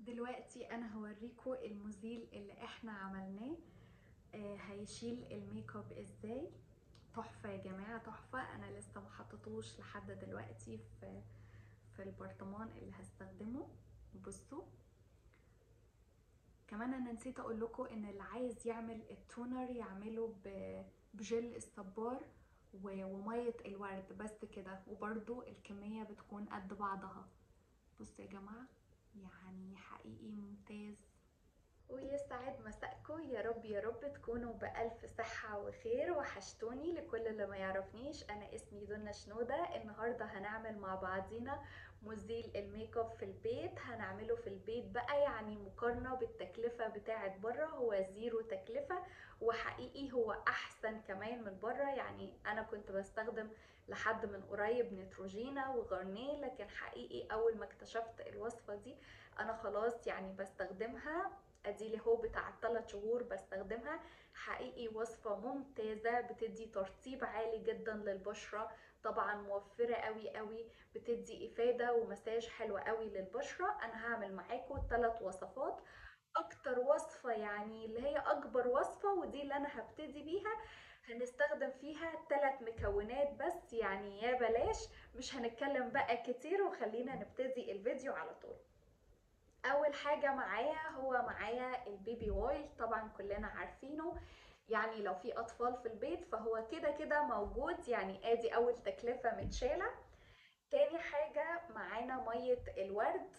دلوقتي انا هوريكم المزيل اللي احنا عملناه. هيشيل الميك اب ازاي. تحفة يا جماعة، تحفة. انا لسه ما حطيتوش لحد دلوقتي في البرطمان اللي هستخدمه. بصوا كمان انا نسيت اقول لكم ان اللي عايز يعمل التونر يعمله بجل الصبار ومية الورد بس كده، وبرضو الكمية بتكون قد بعضها. بصوا يا جماعة، يعني حقيقي ممتاز. ويسعد مساءكم، يا رب يا رب تكونوا بألف صحة وخير. وحشتوني. لكل اللي ما يعرفنيش، أنا اسمي دنا شنودة. النهاردة هنعمل مع بعضينا مزيل الميك اب في البيت. هنعمله في البيت بقى، يعني مقارنة بالتكلفة بتاعت بره، هو زيرو تكلفة. وحقيقي هو أحسن كمان من بره. يعني أنا كنت بستخدم لحد من قريب نيتروجينا وغارنيه، لكن حقيقي أول ما اكتشفت الوصفة دي أنا خلاص يعني بستخدمها. اديلي هو بتاع 3 شهور بستخدمها. حقيقي وصفة ممتازة، بتدي ترطيب عالي جدا للبشرة. طبعا موفرة قوي قوي، بتدي افادة ومساج حلو قوي للبشرة. انا هعمل معاكم 3 وصفات. اكتر وصفة يعني اللي هي اكبر وصفة ودي اللي انا هبتدي بيها، هنستخدم فيها 3 مكونات بس، يعني يا بلاش. مش هنتكلم بقى كتير وخلينا نبتدي الفيديو على طول. اول حاجة معايا البيبي اويل، طبعا كلنا عارفينه. يعني لو في اطفال في البيت فهو كده كده موجود، يعني ادي اول تكلفة متشالة. تاني حاجة معانا مية الورد.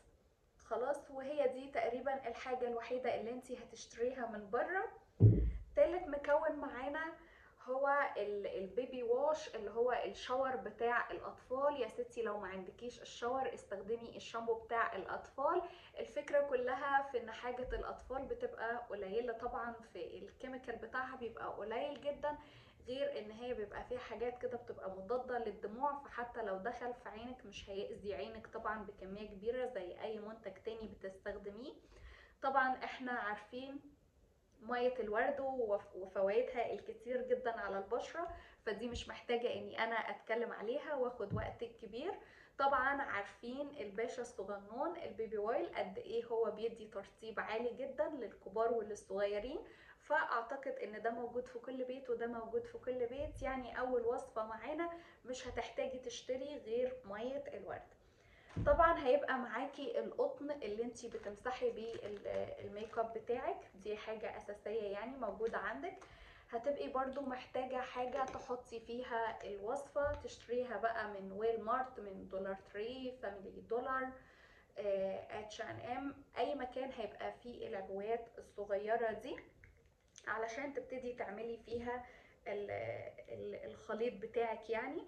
خلاص، وهي دي تقريبا الحاجة الوحيدة اللي انتي هتشتريها من بره. تالت مكون معانا هو البيبي واش، اللي هو الشاور بتاع الاطفال. يا ستي لو ما عندكيش الشاور استخدمي الشامبو بتاع الاطفال. الفكرة كلها في ان حاجة الاطفال بتبقى قليلة، طبعا في الكيميكال بتاعها بيبقى قليل جدا، غير ان هي بيبقى فيها حاجات كده بتبقى مضادة للدموع، فحتى لو دخل في عينك مش هيأذي عينك طبعا بكمية كبيرة زي اي منتج تاني بتستخدميه. طبعا احنا عارفين مية الورد وفوائدها الكتير جدا على البشرة، فدي مش محتاجة اني انا اتكلم عليها واخد وقت كبير. طبعا عارفين الباشا الصغنون البيبي اويل قد ايه هو بيدي ترطيب عالي جدا للكبار وللصغيرين. فاعتقد ان ده موجود في كل بيت وده موجود في كل بيت. يعني اول وصفة معانا مش هتحتاجي تشتري غير مية الورد. طبعا هيبقى معاكي القطن اللي انتي بتمسحي بيه الميك اب بتاعك، دي حاجة اساسية يعني موجودة عندك. هتبقي برضو محتاجة حاجة تحطي فيها الوصفة، تشتريها بقى من ويل مارت، من دولار تري، فاميلي دولار، اتش ان ام، اي مكان هيبقى فيه العبوات الصغيرة دي علشان تبتدي تعملي فيها الخليط بتاعك. يعني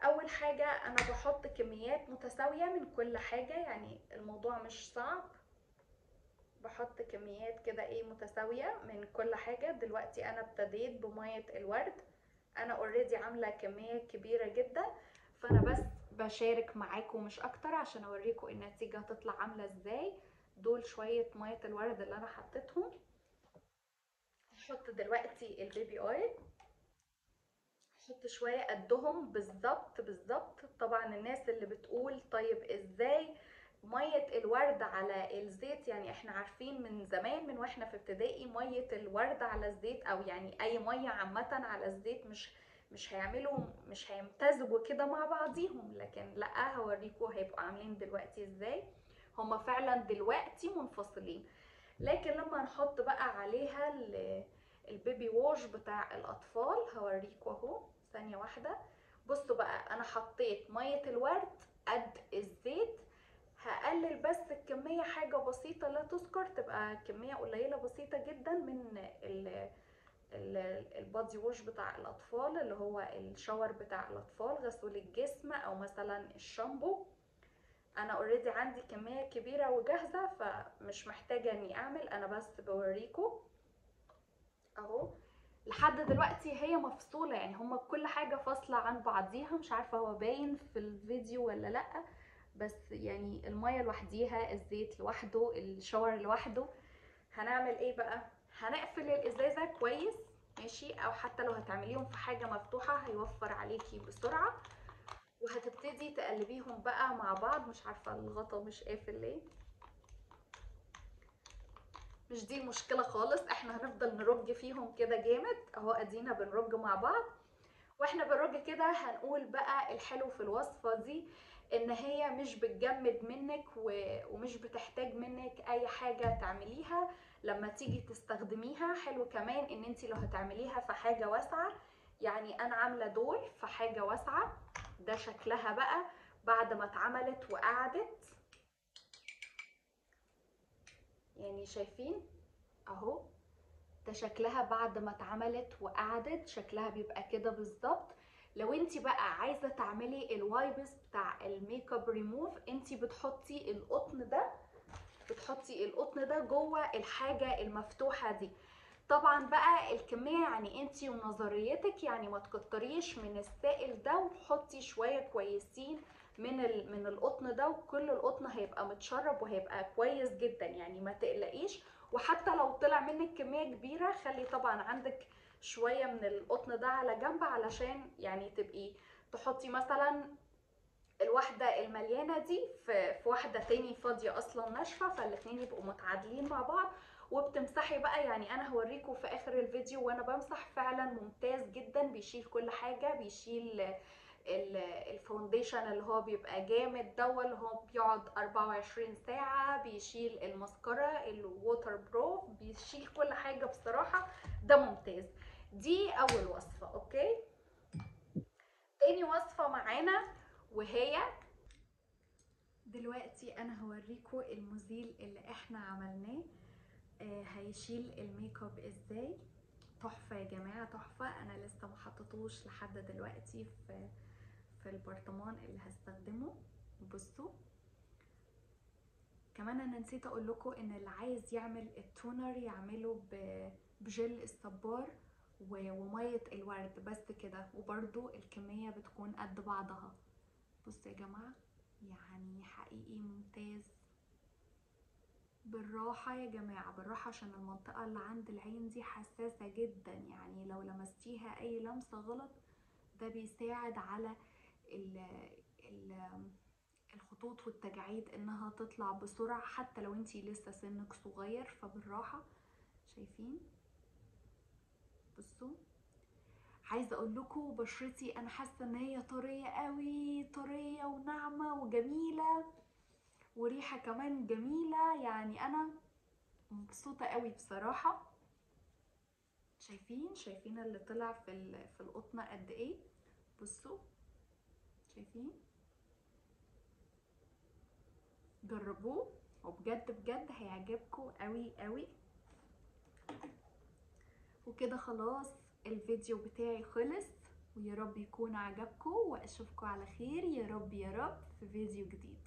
اول حاجة انا بحط كميات متساوية من كل حاجة، يعني الموضوع مش صعب. بحط كميات كده ايه متساوية من كل حاجة. دلوقتي انا ابتديت بمية الورد، انا اوريدي عاملة كمية كبيرة جدا، فانا بس بشارك معاكم مش اكتر عشان اوريكم النتيجة هتطلع عاملة ازاي. دول شوية مية الورد اللي انا حطيتهم. هحط دلوقتي البيبي اويل، حط شوية قدهم بالظبط بالظبط. طبعا الناس اللي بتقول طيب ازاي مية الورد على الزيت، يعني احنا عارفين من زمان من واحنا في ابتدائي مية الورد على الزيت، او يعني اي مية عامة على الزيت مش هيمتزجوا كده مع بعضيهم. لكن لا، هوريكم هيبقوا عاملين دلوقتي ازاي. هما فعلا دلوقتي منفصلين. لكن لما نحط بقى عليها البيبي ووش بتاع الاطفال هوريكم اهو. ثانية واحدة. بصوا بقى، انا حطيت مية الورد قد الزيت. هقلل بس الكمية حاجة بسيطة لا تذكر، تبقى كمية قليلة بسيطة جدا من البادي ووش بتاع الاطفال، اللي هو الشاور بتاع الاطفال، غسول الجسم، او مثلا الشامبو. انا اوريدي عندي كمية كبيرة وجاهزة فمش محتاجة اني اعمل، انا بس بوريكم اهو. لحد دلوقتي هي مفصولة، يعني هما كل حاجة فاصلة عن بعضيها. مش عارفة هو باين في الفيديو ولا لأ، بس يعني المية لوحديها، الزيت لوحده، الشاور لوحده. هنعمل ايه بقى؟ هنقفل الازازة كويس، ماشي، او حتى لو هتعمليهم في حاجة مفتوحة هيوفر عليكي بسرعة. وهتبتدي تقلبيهم بقى مع بعض. مش عارفة الغطا مش قافل ليه. مش دي المشكلة خالص، احنا هنفضل نرج فيهم كده جامد اهو، ادينا بنرج مع بعض. واحنا بنرج كده هنقول بقى الحلو في الوصفة دي ان هي مش بتجمد منك ومش بتحتاج منك اي حاجة تعمليها لما تيجي تستخدميها. حلو كمان ان انتي لو هتعمليها في حاجة واسعة، يعني انا عاملة دول في حاجة واسعة. ده شكلها بقى بعد ما اتعملت وقعدت، يعني شايفين اهو، ده شكلها بعد ما اتعملت وقعدت، شكلها بيبقى كده بالظبط. لو انت بقى عايزه تعملي الوايبس بتاع الميك اب ريموف، انت بتحطي القطن ده جوه الحاجه المفتوحه دي. طبعا بقى الكميه يعني انت ونظريتك، يعني ما تكتريش من السائل ده، وحطي شويه كويسين من القطن ده، وكل القطن هيبقى متشرب وهيبقى كويس جدا، يعني ما تقلقيش. وحتى لو طلع منك كميه كبيره، خلي طبعا عندك شويه من القطن ده على جنب، علشان يعني تبقي تحطي مثلا الواحدة المليانة دي في واحدة تاني فاضية اصلا ناشفة، فالاتنين يبقوا متعادلين مع بعض. وبتمسحي بقى، يعني انا هوريكم في اخر الفيديو وانا بمسح، فعلا ممتاز جدا، بيشيل كل حاجة، بيشيل الفاونديشن اللي هو بيبقى جامد ده، اللي هو بيقعد 24 ساعة، بيشيل المسكرة الووتر بروف، بيشيل كل حاجة بصراحة. ده ممتاز. دي اول وصفة. اوكي، تاني وصفة معانا وهي دلوقتي انا هوريكم المزيل اللي احنا عملناه. هيشيل الميك اب ازاي. تحفه يا جماعه، تحفه. انا لسه ما حطيتوش لحد دلوقتي في البرطمان اللي هستخدمه. بصوا كمان انا نسيت اقول لكم ان اللي عايز يعمل التونر يعمله بجل الصبار وميه الورد بس كده، وبرده الكميه بتكون قد بعضها. بصوا يا جماعه، يعني حقيقي ممتاز. بالراحة يا جماعة، بالراحة، عشان المنطقة اللي عند العين دي حساسة جدا، يعني لو لمستيها اي لمسة غلط ده بيساعد على ال ال الخطوط والتجاعيد انها تطلع بسرعة، حتى لو انتي لسه سنك صغير. فبالراحة. شايفين؟ بصوا، عايزة اقول لكم بشرتي انا حاسة ان هي طرية قوي، طرية وناعمة وجميلة، وريحة كمان جميلة، يعني انا مبسوطة قوي بصراحة. شايفين اللي طلع في القطنة قد ايه؟ بصوا، شايفين؟ جربوه وبجد بجد هيعجبكم قوي قوي. وكده خلاص الفيديو بتاعي خلص، ويا رب يكون عجبكم، واشوفكم على خير يا رب يا رب في فيديو جديد.